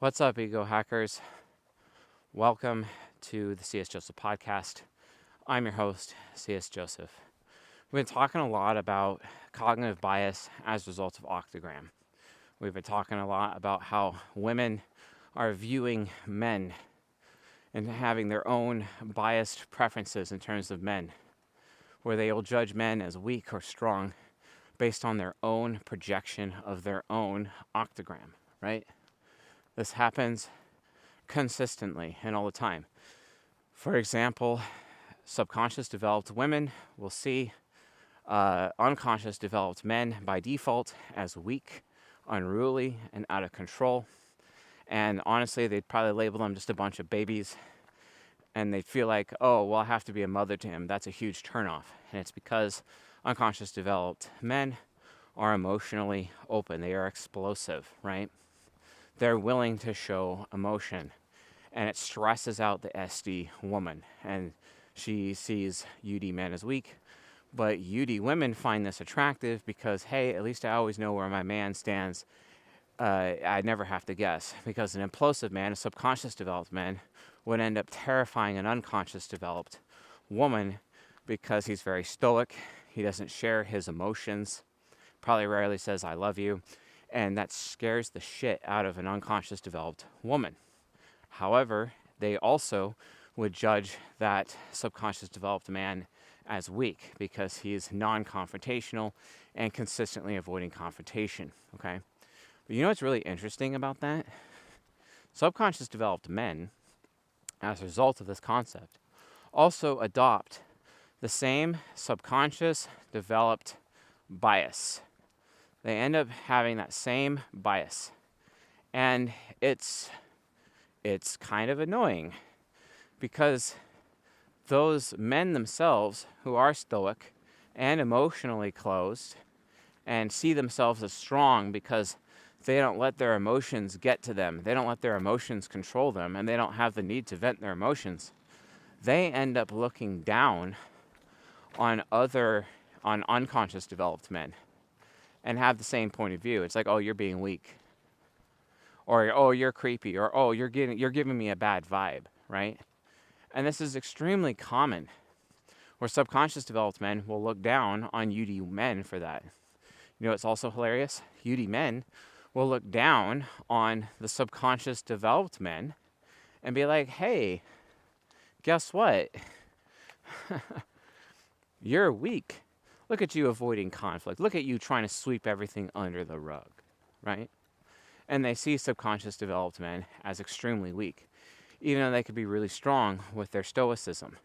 What's up, EgoHackers? Welcome to the C.S. Joseph podcast. I'm your host, C.S. Joseph. We've been talking a lot about cognitive bias as a result of Octagram. We've been talking a lot about how women are viewing men and having their own biased preferences in terms of men, where they will judge men as weak or strong based on their own projection of their own octagram, right? This happens consistently and all the time. For example, subconscious developed women will see unconscious developed men by default as weak, unruly, and out of control. And honestly, they'd probably label them just a bunch of babies. And they'd feel like, oh, well, I have to be a mother to him. That's a huge turnoff. And it's because unconscious developed men are emotionally open. They are explosive, right? They're willing to show emotion. And it stresses out the SD woman. And she sees UD men as weak. But UD women find this attractive because, hey, at least I always know where my man stands. I never have to guess. Because an implosive man, a subconscious developed man, would end up terrifying an unconscious developed woman because he's very stoic. He doesn't share his emotions. Probably rarely says, I love you. And that scares the shit out of an unconscious developed woman. However, they also would judge that subconscious developed man as weak because he's non-confrontational and consistently avoiding confrontation, okay? But you know what's really interesting about that? Subconscious developed men, as a result of this concept, also adopt the same subconscious developed bias. They end up having that same bias. And it's kind of annoying because those men themselves who are stoic and emotionally closed and see themselves as strong because they don't let their emotions get to them, they don't let their emotions control them, and they don't have the need to vent their emotions, they end up looking down on unconscious developed men and have the same point of view. It's like, oh, you're being weak. Or, oh, you're creepy. Or, oh, you're giving me a bad vibe, right? And this is extremely common, where subconscious developed men will look down on UD men for that. You know what's also hilarious? UD men will look down on the subconscious developed men and be like, hey, guess what? You're weak. Look at you avoiding conflict. Look at you trying to sweep everything under the rug, right? And they see subconscious developed men as extremely weak, even though they could be really strong with their stoicism.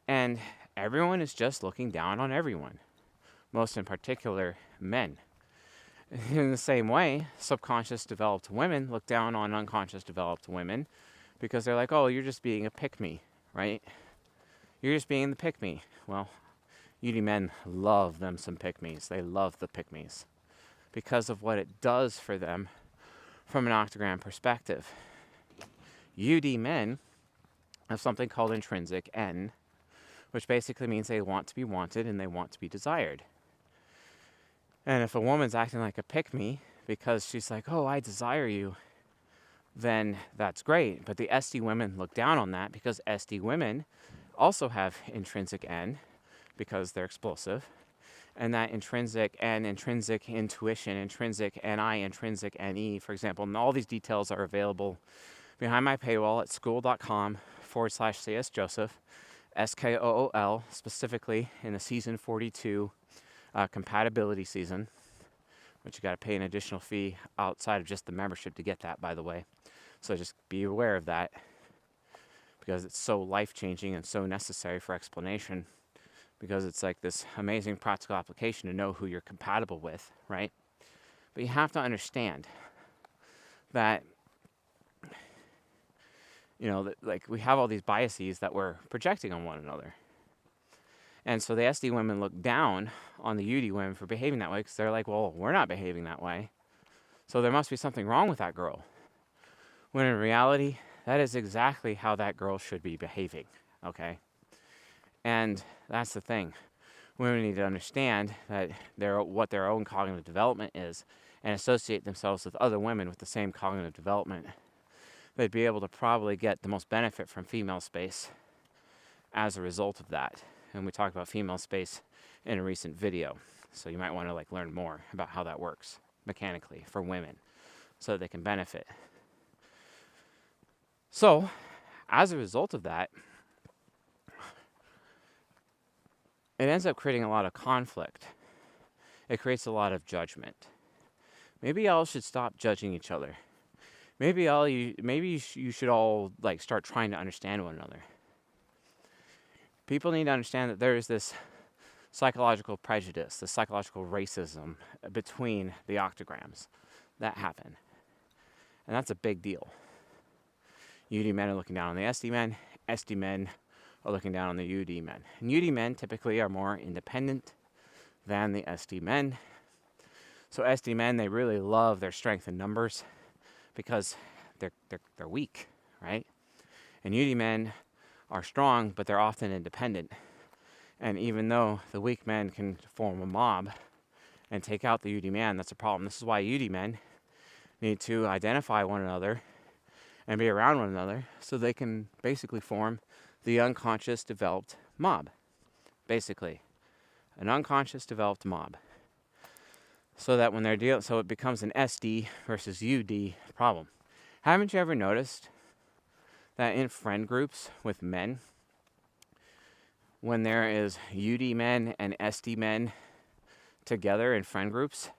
And everyone is just looking down on everyone, most in particular men. In the same way, subconscious developed women look down on unconscious developed women because they're like, oh, you're just being a pick-me, right? You're just being the pick-me. Well, UD men love them some pick-me's. They love the pick-me's because of what it does for them from an octagram perspective. UD men have something called intrinsic N, which basically means they want to be wanted and they want to be desired. And if a woman's acting like a pick-me because she's like, oh, I desire you, then that's great. But the SD women look down on that because SD women also have intrinsic N because they're explosive. And that intrinsic N, intrinsic intuition, intrinsic NI, intrinsic NE, for example, and all these details are available behind my paywall at school.com/CS Joseph, SKOOL, specifically in the season 42 compatibility season, which you got to pay an additional fee outside of just the membership to get that, by the way. So just be aware of that because it's so life-changing and so necessary for explanation. Because it's like this amazing practical application to know who you're compatible with, right? But you have to understand that, you know, that, like, we have all these biases that we're projecting on one another. And so the SD women look down on the UD women for behaving that way because they're like, well, we're not behaving that way. So there must be something wrong with that girl. When in reality, that is exactly how that girl should be behaving, okay? And that's the thing. Women need to understand that what their own cognitive development is and associate themselves with other women with the same cognitive development, they'd be able to probably get the most benefit from female space as a result of that. And we talked about female space in a recent video. So you might want to learn more about how that works mechanically for women so that they can benefit. So, as a result of that, it ends up creating a lot of conflict. It creates a lot of judgment. Maybe y'all should stop judging each other. Maybe you should all start trying to understand one another. People need to understand that there is this psychological prejudice, the psychological racism between the octagrams that happen. And that's a big deal. UD men are looking down on the SD men. SD men are looking down on the UD men. And UD men typically are more independent than the SD men. So SD men, they really love their strength in numbers because they're weak, right? And UD men are strong, but they're often independent. And even though the weak men can form a mob and take out the UD man, that's a problem. This is why UD men need to identify one another and be around one another so they can basically form the unconscious developed mob. Basically, an unconscious developed mob. So that when they're so it becomes an SD versus UD problem. Haven't you ever noticed that in friend groups with men, when there is UD men and SD men together in friend groups,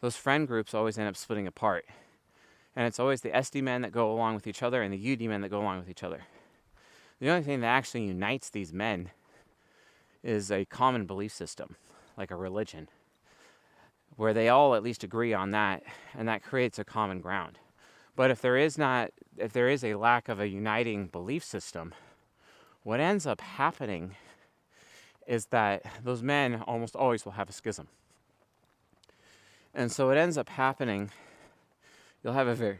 those friend groups always end up splitting apart. And it's always the SD men that go along with each other and the UD men that go along with each other. The only thing that actually unites these men is a common belief system, like a religion, where they all at least agree on that, and that creates a common ground. But if there is a lack of a uniting belief system, what ends up happening is that those men almost always will have a schism. And so it ends up happening, you'll have and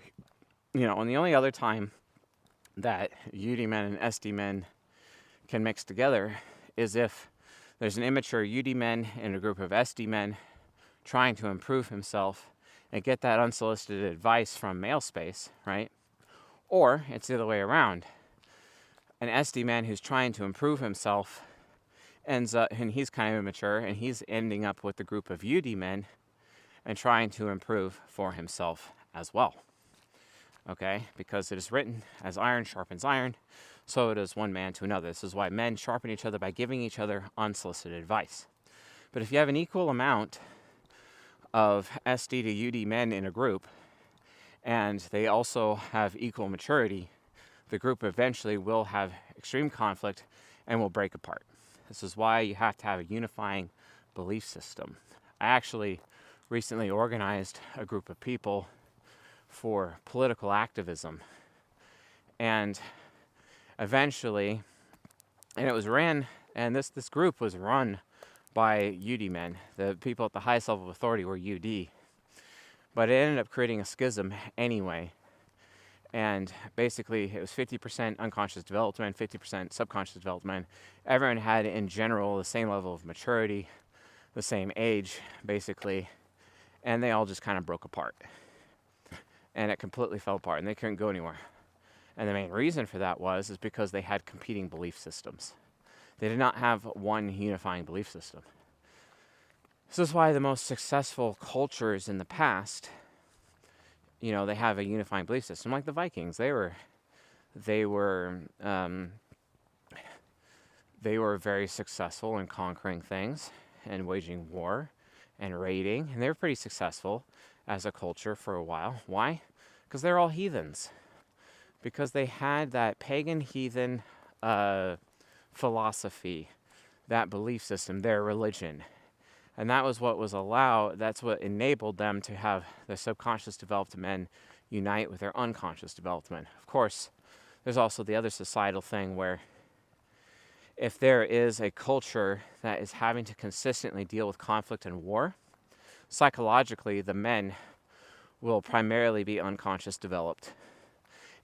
the only other time that UD men and SD men can mix together is if there's an immature UD men in a group of SD men trying to improve himself and get that unsolicited advice from male space, right? Or it's the other way around. An SD man who's trying to improve himself ends up, and he's kind of immature, and he's ending up with a group of UD men and trying to improve for himself as well. Okay? Because it is written, as iron sharpens iron, so does one man to another. This is why men sharpen each other by giving each other unsolicited advice. But if you have an equal amount of SD to UD men in a group, and they also have equal maturity, the group eventually will have extreme conflict and will break apart. This is why you have to have a unifying belief system. I actually recently organized a group of people for political activism. And eventually, this group was run by UD men. The people at the highest level of authority were UD. But it ended up creating a schism anyway. And basically, it was 50% unconscious development, 50% subconscious development. Everyone had, in general, the same level of maturity, the same age, basically. And they all just kind of broke apart. And it completely fell apart, and they couldn't go anywhere. And the main reason for that is because they had competing belief systems. They did not have one unifying belief system. This is why the most successful cultures in the past, they have a unifying belief system, like the Vikings. They were very successful in conquering things and waging war and raiding, and they were pretty successful as a culture for a while. Why? Because they're all heathens. Because they had that pagan heathen philosophy, that belief system, their religion. And that was what that's what enabled them to have the subconscious developed men unite with their unconscious developed men. Of course, there's also the other societal thing where if there is a culture that is having to consistently deal with conflict and war, psychologically the men will primarily be unconscious developed.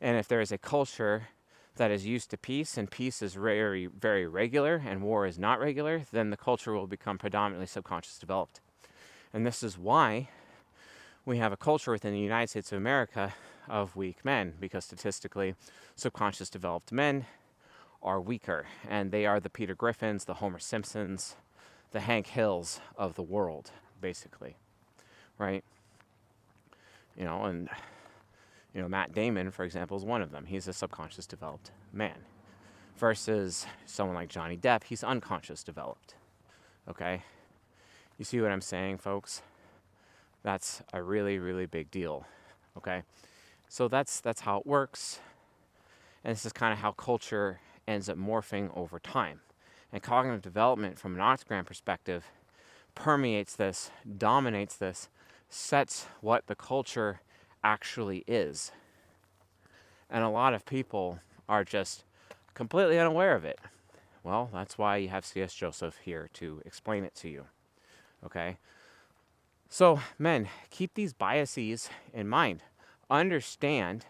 And if there is a culture that is used to peace, and peace is very, very regular, and war is not regular, then the culture will become predominantly subconscious developed. And this is why we have a culture within the United States of America of weak men, because statistically, subconscious developed men are weaker, and they are the Peter Griffins, the Homer Simpsons, the Hank Hills of the world, basically, right? And Matt Damon, for example, is one of them. He's a subconscious developed man. Versus someone like Johnny Depp, he's unconscious developed. Okay? You see what I'm saying, folks? That's a really, really big deal. Okay? So that's how it works. And this is kind of how culture ends up morphing over time. And cognitive development from an octagram perspective permeates this, dominates this, sets what the culture actually is. And a lot of people are just completely unaware of it. Well, that's why you have C.S. Joseph here to explain it to you. Okay? So, men, keep these biases in mind. Understand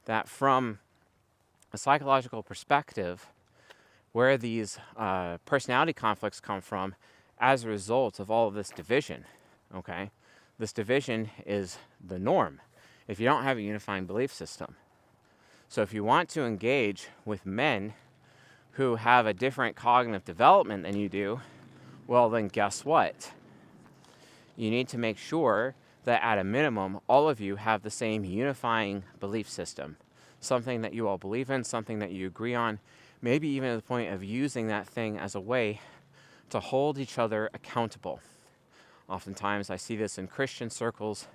that from a psychological perspective, where these personality conflicts come from as a result of all of this division, okay? This division is the norm if you don't have a unifying belief system. So if you want to engage with men who have a different cognitive development than you do, well, then guess what? You need to make sure that at a minimum, all of you have the same unifying belief system. Something that you all believe in, something that you agree on, maybe even to the point of using that thing as a way to hold each other accountable. Oftentimes, I see this in Christian circles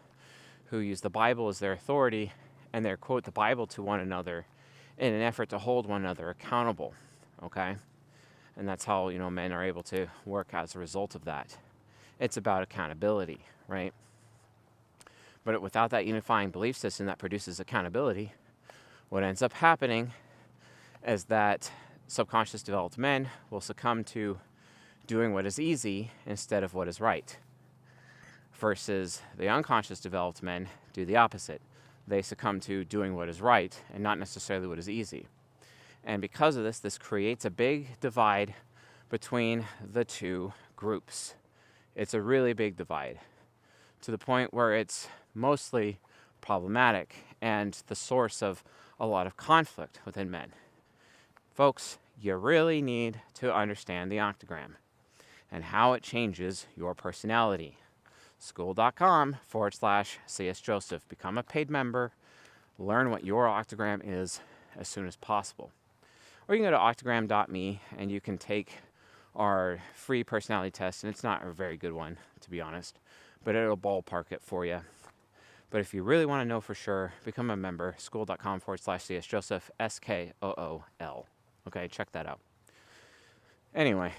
who use the Bible as their authority, and they quote the Bible to one another in an effort to hold one another accountable, okay? And that's how, men are able to work as a result of that. It's about accountability, right? But without that unifying belief system that produces accountability, what ends up happening is that subconscious developed men will succumb to doing what is easy instead of what is right. Versus the unconscious developed men do the opposite. They succumb to doing what is right and not necessarily what is easy. And because of this, this creates a big divide between the two groups. It's a really big divide, to the point where it's mostly problematic and the source of a lot of conflict within men. Folks, you really need to understand the octagram and how it changes your personality. School.com/CS Joseph. Become a paid member. Learn what your octagram is as soon as possible. Or you can go to octagram.me and you can take our free personality test. And it's not a very good one, to be honest, but it'll ballpark it for you. But if you really want to know for sure, become a member. School.com/CS Joseph. SKOOL. Okay, check that out. Anyway,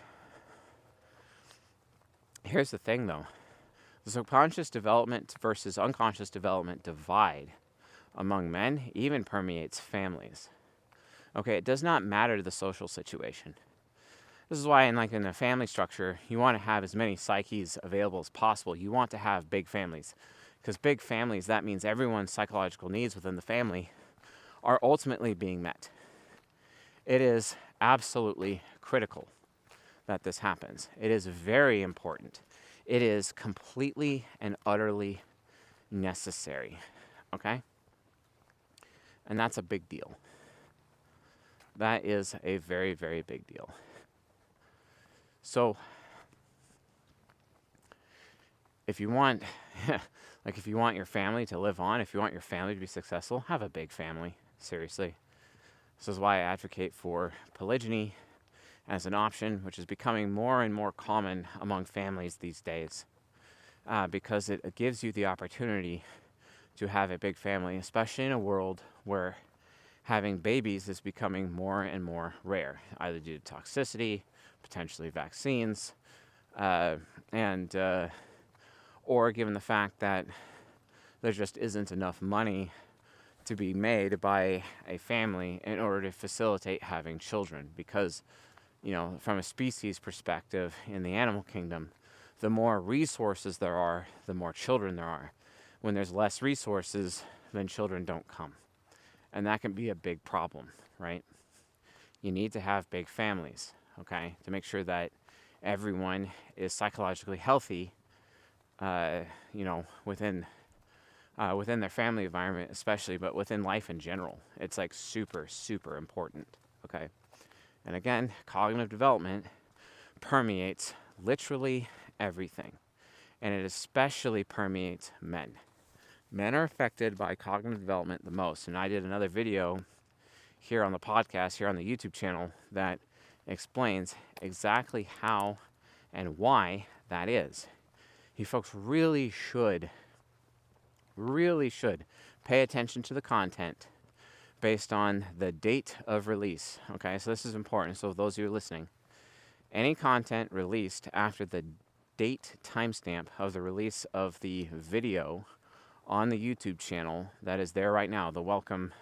here's the thing though. The subconscious development versus unconscious development divide among men even permeates families. Okay, it does not matter the social situation. This is why in a family structure, you want to have as many psyches available as possible. You want to have big families. Because big families, that means everyone's psychological needs within the family are ultimately being met. It is absolutely critical that this happens. It is very important. It is completely and utterly necessary, okay? And that's a big deal. That is a very, very big deal. So, if you want, if you want your family to live on, if you want your family to be successful, have a big family, seriously. This is why I advocate for polygyny as an option, which is becoming more and more common among families these days, because it gives you the opportunity to have a big family, especially in a world where having babies is becoming more and more rare, either due to toxicity, potentially vaccines, or given the fact that there just isn't enough money to be made by a family in order to facilitate having children, because from a species perspective in the animal kingdom, the more resources there are, the more children there are. When there's less resources, then children don't come. And that can be a big problem, right? You need to have big families, okay, to make sure that everyone is psychologically healthy, within within their family environment especially, but within life in general. It's like super, super important, okay? And again, cognitive development permeates literally everything. And it especially permeates men. Men are affected by cognitive development the most. And I did another video here on the podcast, here on the YouTube channel, that explains exactly how and why that is. You folks really should pay attention to the content based on the date of release. Okay, so this is important. So those of you listening, any content released after the date timestamp of the release of the video on the YouTube channel that is there right now, the welcome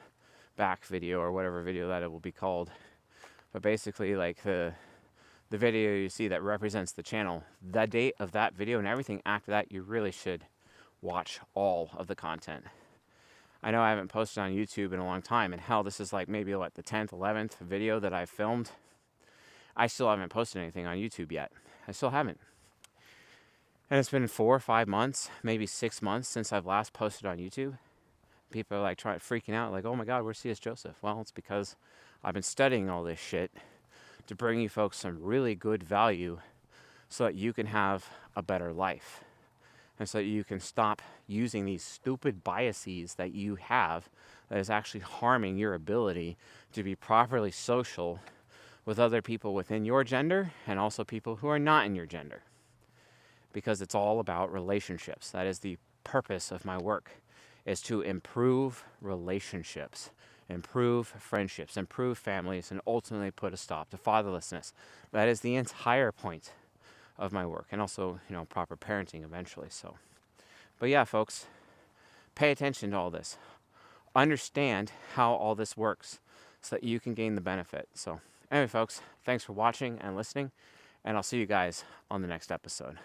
back video or whatever video that it will be called, but basically like the video you see that represents the channel, the date of that video and everything after that, you really should watch all of the content. I know I haven't posted on YouTube in a long time, and hell, this is like maybe the 10th, 11th video that I've filmed. I still haven't posted anything on YouTube yet. I still haven't. And it's been 4 or 5 months, maybe 6 months since I've last posted on YouTube. People are like freaking out, like, oh my God, where's C.S. Joseph? Well, it's because I've been studying all this shit to bring you folks some really good value so that you can have a better life. And so that you can stop using these stupid biases that you have that is actually harming your ability to be properly social with other people within your gender and also people who are not in your gender. Because it's all about relationships. That is the purpose of my work, is to improve relationships, improve friendships, improve families, and ultimately put a stop to fatherlessness. That is the entire point of my work, and also, proper parenting eventually. So, but yeah, folks, pay attention to all this. Understand how all this works so that you can gain the benefit. So anyway, folks, thanks for watching and listening, and I'll see you guys on the next episode.